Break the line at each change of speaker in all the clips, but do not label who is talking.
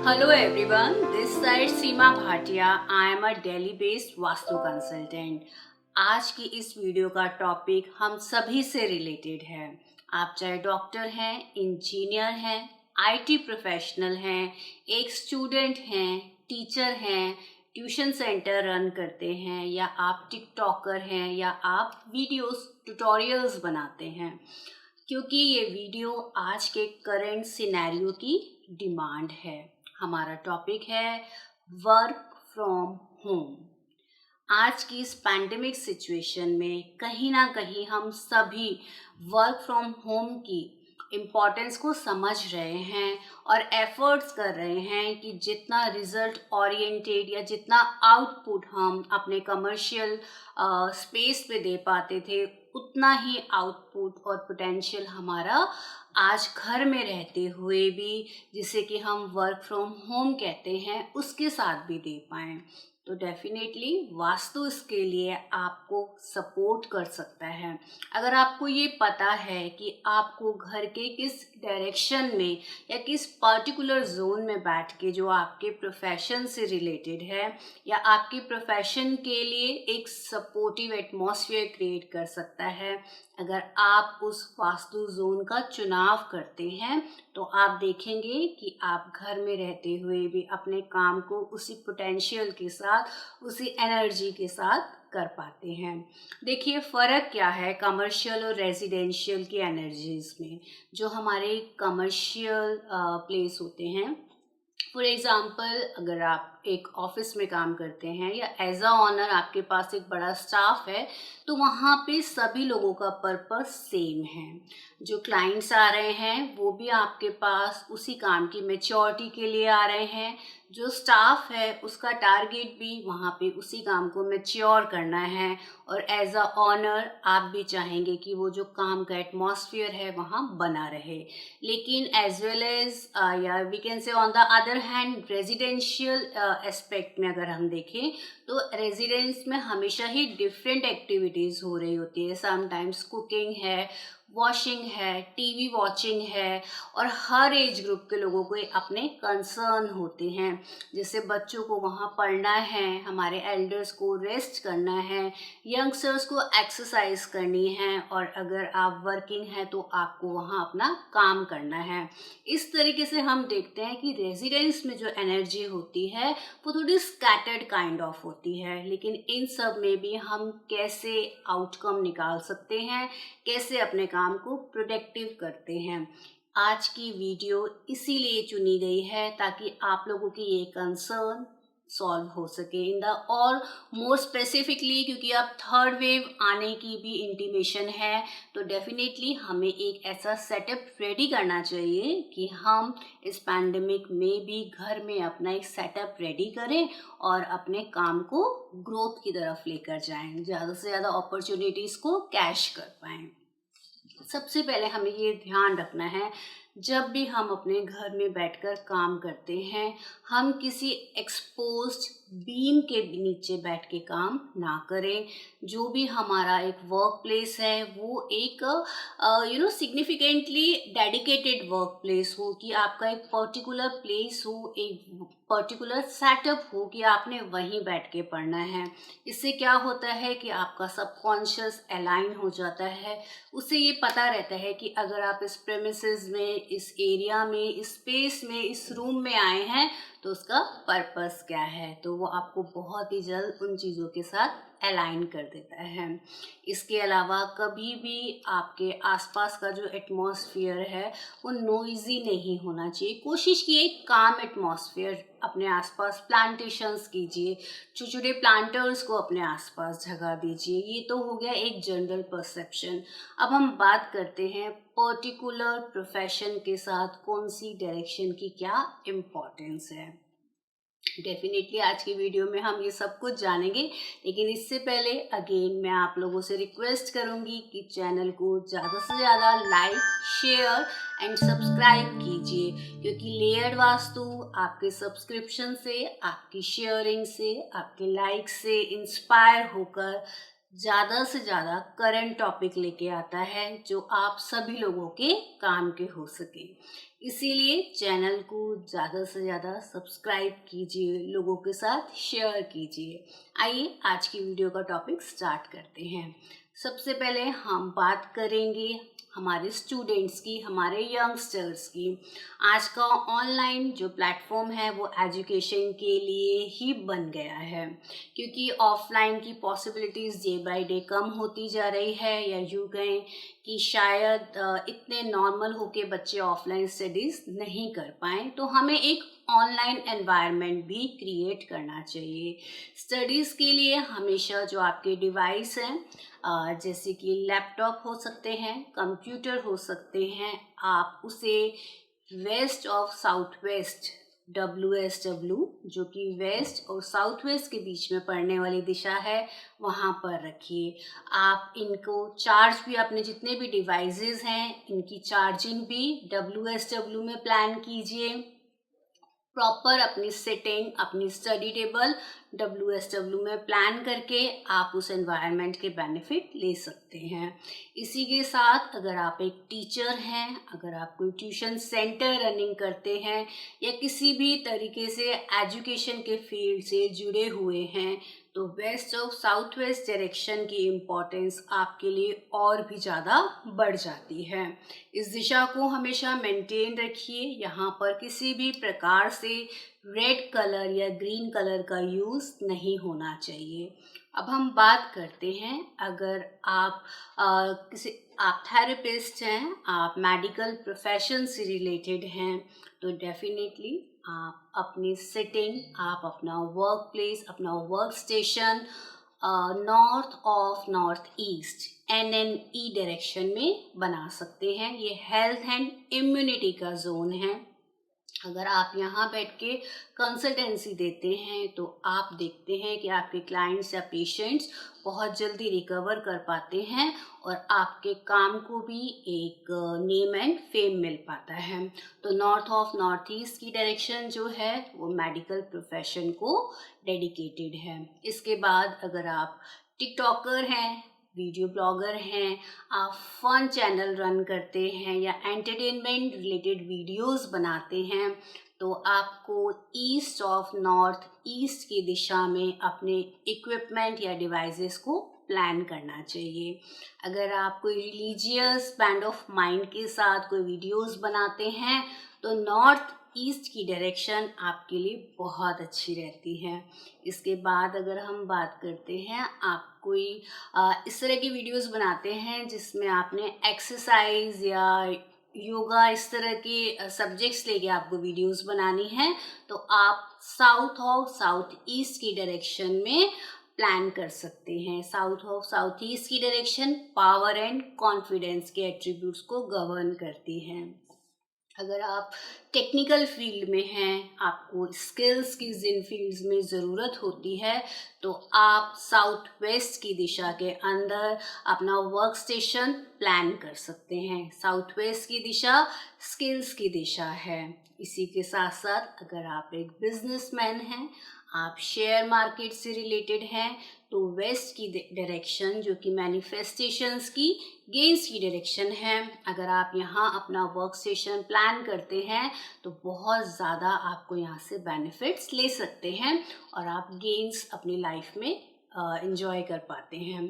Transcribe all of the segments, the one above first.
Hello everyone, this side Seema Bhatia. I am a Delhi based vastu consultant. आज की इस video का टॉपिक हम सभी से रिलेटेड है. आप चाहे डॉक्टर हैं, इंजीनियर हैं, आईटी प्रोफेशनल हैं, एक स्टूडेंट हैं, टीचर हैं, ट्यूशन सेंटर रन करते हैं, या आप टिकटॉकर हैं, या आप वीडियोस ट्यूटोरियल्स बनाते हैं, क्योंकि ये वीडियो आज के करंट सिनेरियो की डिमांड है. हमारा टॉपिक है वर्क फ्रॉम होम. आज की इस पैंडेमिक सिचुएशन में कहीं ना कहीं हम सभी वर्क फ्रॉम होम की इम्पोर्टेंस को समझ रहे हैं और एफर्ट्स कर रहे हैं कि जितना रिजल्ट ओरिएंटेड या जितना आउटपुट हम अपने कमर्शियल स्पेस पे दे पाते थे, उतना ही आउटपुट और पोटेंशियल हमारा आज घर में रहते हुए भी, जिसे कि हम वर्क फ्रॉम होम कहते हैं, उसके साथ भी दे पाएँ. तो डेफिनेटली वास्तु इसके लिए आपको सपोर्ट कर सकता है. अगर आपको ये पता है कि आपको घर के किस डायरेक्शन में या किस पर्टिकुलर जोन में बैठ के, जो आपके प्रोफेशन से रिलेटेड है या आपके प्रोफेशन के लिए एक सपोर्टिव एटमॉस्फेयर क्रिएट कर सकता है, अगर आप उस वास्तु जोन का चुनाव करते हैं, तो आप देखेंगे कि आप घर में रहते हुए भी अपने काम को उसी पोटेंशियल के साथ, उसी एनर्जी के साथ कर पाते हैं. देखिए फ़र्क क्या है कमर्शियल और रेजिडेंशियल की एनर्जीज में. जो हमारे कमर्शियल प्लेस होते हैं, फॉर एग्ज़ाम्पल अगर आप एक ऑफिस में काम करते हैं या एज अ ऑनर आपके पास एक बड़ा स्टाफ है, तो वहाँ पे सभी लोगों का पर्पस सेम है. जो क्लाइंट्स आ रहे हैं वो भी आपके पास उसी काम की मैच्योरिटी के लिए आ रहे हैं. जो स्टाफ है उसका टारगेट भी वहाँ पे उसी काम को मैच्योर करना है, और एज अ ऑनर आप भी चाहेंगे कि वो जो काम का एटमॉस्फेयर है वहाँ बना रहे. लेकिन एज वेल एज या we can say on the other hand residential aspect में अगर हम देखें, तो रेजिडेंस में हमेशा ही डिफरेंट एक्टिविटीज़ हो रही होती है. समटाइम्स कुकिंग है, वॉशिंग है, टीवी वॉचिंग है, और हर एज ग्रुप के लोगों को अपने कंसर्न होते हैं. जैसे बच्चों को वहाँ पढ़ना है, हमारे एल्डर्स को रेस्ट करना है, यंगस्टर्स को एक्सरसाइज करनी है, और अगर आप वर्किंग हैं तो आपको वहाँ अपना काम करना है. इस तरीके से हम देखते हैं कि रेजिडेंस में जो एनर्जी होती है वो थोड़ी स्कैटर्ड काइंड ऑफ होती है. लेकिन इन सब में भी हम कैसे आउटकम निकाल सकते हैं, कैसे अपने काम को प्रोडक्टिव करते हैं, आज की वीडियो इसीलिए चुनी गई है ताकि आप लोगों की ये कंसर्न सॉल्व हो सके. इन द और मोर स्पेसिफिकली क्योंकि अब थर्ड वेव आने की भी इंटीमेशन है, तो डेफिनेटली हमें एक ऐसा सेटअप रेडी करना चाहिए कि हम इस पैंडेमिक में भी घर में अपना एक सेटअप रेडी करें और अपने काम को ग्रोथ की तरफ लेकर जाएं, ज़्यादा से ज़्यादा अपॉर्चुनिटीज़ को कैश कर पाएँ. सबसे पहले हमें ये ध्यान रखना है, जब भी हम अपने घर में बैठकर काम करते हैं, हम किसी एक्सपोज्ड बीम के नीचे बैठ के काम ना करें. जो भी हमारा एक वर्क प्लेस है वो एक सिग्निफिकेंटली डेडिकेटेड वर्क प्लेस हो, कि आपका एक पर्टिकुलर प्लेस हो, एक पर्टिकुलर सेटअप हो कि आपने वहीं बैठ के पढ़ना है. इससे क्या होता है कि आपका सबकॉन्शियस अलाइन हो जाता है. उससे ये पता रहता है कि अगर आप इस प्रेमिसेस में, इस एरिया में, इस स्पेस में, इस रूम में आए हैं, तो उसका पर्पस क्या है. तो वो आपको बहुत ही जल्द उन चीज़ों के साथ अलाइन कर देता है. इसके अलावा कभी भी आपके आसपास का जो एटमॉस्फेयर है वो नॉइजी नहीं होना चाहिए. कोशिश कीजिए काम एटमॉस्फेयर अपने आसपास प्लांटेशंस कीजिए, छोटे-छोटे प्लांटर्स को अपने आसपास जगह दीजिए. ये तो हो गया एक जनरल परसेप्शन. अब हम बात करते हैं पर्टिकुलर प्रोफेशन के साथ कौन सी डायरेक्शन की क्या इम्पोर्टेंस है. डेफिनेटली आज की वीडियो में हम ये सब कुछ जानेंगे, लेकिन इससे पहले अगेन मैं आप लोगों से रिक्वेस्ट करूंगी कि चैनल को ज़्यादा से ज़्यादा लाइक, शेयर एंड सब्सक्राइब कीजिए, क्योंकि लेयर्ड वास्तु आपके सब्सक्रिप्शन से, आपकी शेयरिंग से, आपके लाइक से इंस्पायर होकर ज़्यादा से ज़्यादा करंट टॉपिक लेके आता है जो आप सभी लोगों के काम के हो सके. इसीलिए चैनल को ज़्यादा से ज़्यादा सब्सक्राइब कीजिए, लोगों के साथ शेयर कीजिए। आइए आज की वीडियो का टॉपिक स्टार्ट करते हैं। सबसे पहले हम बात करेंगे हमारे स्टूडेंट्स की, हमारे यंगस्टर्स की। आज का ऑनलाइन जो प्लेटफॉर्म है वो एजुकेशन के लिए ही बन गया है, क्योंकि ऑफलाइन की पॉसिबिलिटीज़ डे बाय डे कम होती जा रही है, या यूँ कहें कि शायद इतने नॉर्मल होके बच्चे ऑफलाइन स्टडीज़ नहीं कर पाएँ। तो हमें एक ऑनलाइन एनवायरनमेंट भी क्रिएट करना चाहिए। स्टडीज़ के लिए हमेशा जो आपके डिवाइस हैं, जैसे कि लैपटॉप हो सकते हैं, कंप्यूटर हो सकते हैं, आप उसे west of south west WSW, जो कि वेस्ट और साउथ वेस्ट के बीच में पड़ने वाली दिशा है, वहाँ पर रखिए। आप इनको चार्ज भी, अपने जितने भी डिवाइसेस हैं इनकी चार्जिंग भी WSW में प्लान कीजिए। प्रॉपर अपनी सिटिंग, अपनी स्टडी टेबल WSW में प्लान करके आप उस एनवायरनमेंट के बेनिफिट ले सकते हैं। इसी के साथ अगर आप एक टीचर हैं, अगर आप कोई ट्यूशन सेंटर रनिंग करते हैं, या किसी भी तरीके से एजुकेशन के फील्ड से जुड़े हुए हैं, तो west of south west direction की इम्पोर्टेंस आपके लिए और भी ज़्यादा बढ़ जाती है। इस दिशा को हमेशा मेंटेन रखिए। यहाँ पर किसी भी प्रकार से रेड कलर या ग्रीन कलर का यूज़ नहीं होना चाहिए। अब हम बात करते हैं, अगर आप आप थेरेपिस्ट हैं, आप मेडिकल प्रोफेशन से रिलेटेड हैं, तो डेफिनेटली आप अपनी सिटिंग, आप अपना वर्क प्लेस, अपना work station north of north east NNE direction में बना सकते हैं। ये हेल्थ एंड इम्यूनिटी का जोन है। अगर आप यहाँ बैठ के कंसल्टेंसी देते हैं तो आप देखते हैं कि आपके क्लाइंट्स या पेशेंट्स बहुत जल्दी रिकवर कर पाते हैं, और आपके काम को भी एक नेम एंड फेम मिल पाता है। तो नॉर्थ ऑफ नॉर्थ ईस्ट की डायरेक्शन जो है वो मेडिकल प्रोफेशन को डेडिकेटेड है। इसके बाद अगर आप टिकटॉकर हैं, वीडियो ब्लॉगर हैं, आप फन चैनल रन करते हैं, या एंटरटेनमेंट रिलेटेड वीडियोस बनाते हैं, तो आपको ईस्ट ऑफ नॉर्थ ईस्ट की दिशा में अपने इक्विपमेंट या डिवाइसेस को प्लान करना चाहिए। अगर आप कोई रिलीजियस बैंड ऑफ माइंड के साथ कोई वीडियोस बनाते हैं, तो नॉर्थ ईस्ट की डायरेक्शन आपके लिए बहुत अच्छी रहती है। इसके बाद अगर हम बात करते हैं, आप कोई इस तरह की वीडियोस बनाते हैं जिसमें आपने एक्सरसाइज या योगा, इस तरह के सब्जेक्ट्स लेके आपको वीडियोस बनानी है, तो आप साउथ ऑफ साउथ ईस्ट की डायरेक्शन में प्लान कर सकते हैं। साउथ ऑफ साउथ ईस्ट की डायरेक्शन पावर एंड कॉन्फिडेंस के एट्रीब्यूट्स को गवर्न करती है। अगर आप टेक्निकल फील्ड में हैं, आपको स्किल्स की जिन फील्ड्स में ज़रूरत होती है, तो आप साउथ वेस्ट की दिशा के अंदर अपना वर्क स्टेशन प्लान कर सकते हैं। साउथ वेस्ट की दिशा स्किल्स की दिशा है। इसी के साथ साथ अगर आप एक बिजनेसमैन हैं, आप शेयर मार्केट से रिलेटेड हैं, तो वेस्ट की डायरेक्शन जो कि मैनिफेस्टेशंस की, गेन्स की डायरेक्शन है। अगर आप यहाँ अपना वर्क स्टेशन प्लान करते हैं तो बहुत ज़्यादा आपको यहाँ से बेनिफिट्स ले सकते हैं, और आप गेन्स अपनी लाइफ में इंजॉय कर पाते हैं।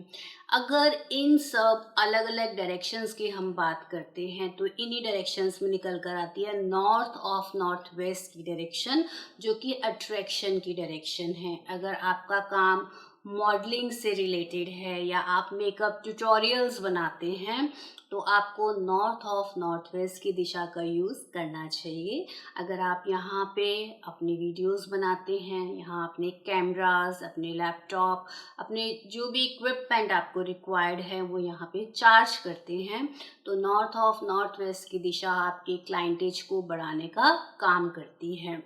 अगर इन सब अलग अलग डायरेक्शंस की हम बात करते हैं, तो इन्हीं डायरेक्शंस में निकल कर आती है नॉर्थ ऑफ नॉर्थ वेस्ट की डायरेक्शन, जो कि अट्रैक्शन की डायरेक्शन है। अगर आपका काम मॉडलिंग से रिलेटेड है, या आप मेकअप ट्यूटोरियल्स बनाते हैं, तो आपको नॉर्थ ऑफ नॉर्थ वेस्ट की दिशा का यूज़ करना चाहिए। अगर आप यहाँ पे अपनी वीडियोस बनाते हैं, यहाँ अपने कैमरास, अपने लैपटॉप, अपने जो भी इक्विपमेंट आपको रिक्वायर्ड है वो यहाँ पे चार्ज करते हैं, तो नॉर्थ ऑफ नॉर्थ वेस्ट की दिशा आपके क्लाइंटेज को बढ़ाने का काम करती है।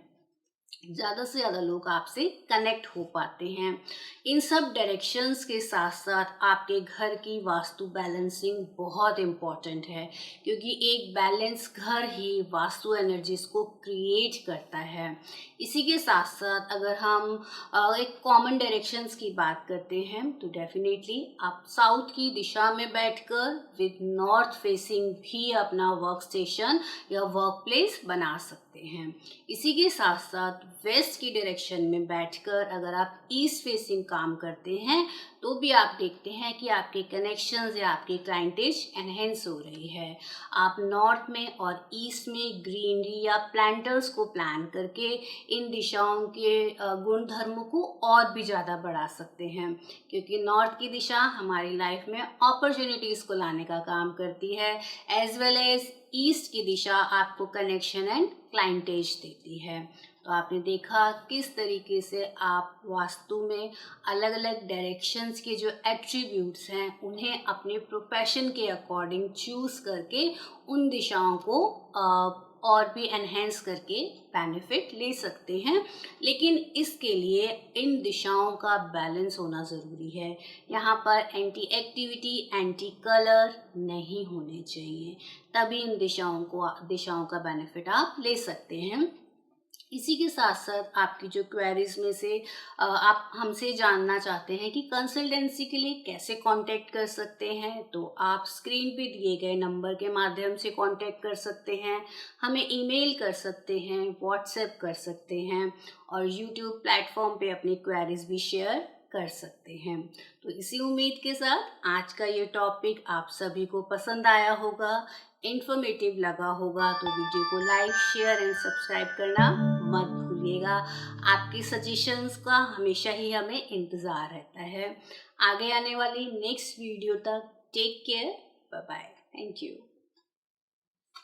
ज़्यादा से ज़्यादा लोग आपसे कनेक्ट हो पाते हैं। इन सब डायरेक्शंस के साथ साथ आपके घर की वास्तु बैलेंसिंग बहुत इम्पॉर्टेंट है, क्योंकि एक बैलेंस घर ही वास्तु एनर्जीज को क्रिएट करता है। इसी के साथ साथ अगर हम एक कॉमन डायरेक्शंस की बात करते हैं तो डेफिनेटली आप साउथ की दिशा में बैठकर विद नॉर्थ फेसिंग भी अपना वर्क स्टेशन या वर्क प्लेस बना सकते हैं। इसी के साथ साथ वेस्ट की डायरेक्शन में बैठकर अगर आप ईस्ट फेसिंग काम करते हैं तो भी आप देखते हैं कि आपके कनेक्शंस या आपकी क्लाइंटेज एनहेंस हो रही है। आप नॉर्थ में और ईस्ट में ग्रीनरी या प्लांटर्स को प्लान करके इन दिशाओं के गुणधर्मों को और भी ज़्यादा बढ़ा सकते हैं, क्योंकि नॉर्थ की दिशा हमारी लाइफ में अपॉर्चुनिटीज़ को लाने का काम करती है, एज वेल एज ईस्ट की दिशा आपको कनेक्शन एंड क्लाइंटेज देती है। तो आपने देखा किस तरीके से आप वास्तु में अलग अलग डायरेक्शंस के जो एट्रीब्यूट्स हैं उन्हें अपने प्रोफेशन के अकॉर्डिंग चूज करके उन दिशाओं को और भी एनहेंस करके बेनिफिट ले सकते हैं। लेकिन इसके लिए इन दिशाओं का बैलेंस होना ज़रूरी है। यहाँ पर एंटी एक्टिविटी, एंटी कलर नहीं होने चाहिए, तभी इन दिशाओं का बेनिफिट आप ले सकते हैं। इसी के साथ साथ आपकी जो क्वेरीज में से आप हमसे जानना चाहते हैं कि कंसल्टेंसी के लिए कैसे कांटेक्ट कर सकते हैं, तो आप स्क्रीन पे दिए गए नंबर के माध्यम से कांटेक्ट कर सकते हैं, हमें ईमेल कर सकते हैं, व्हाट्सएप कर सकते हैं और यूट्यूब प्लेटफॉर्म पे अपनी क्वेरीज भी शेयर कर सकते हैं। तो इसी उम्मीद के साथ आज का ये टॉपिक आप सभी को पसंद आया होगा, इन्फॉर्मेटिव लगा होगा, तो वीडियो को लाइक, शेयर एंड सब्सक्राइब करना मत भूलिएगा। आपकी सजेशंस का हमेशा ही हमें इंतज़ार रहता है। आगे आने वाली नेक्स्ट वीडियो तक take care, bye bye, thank you.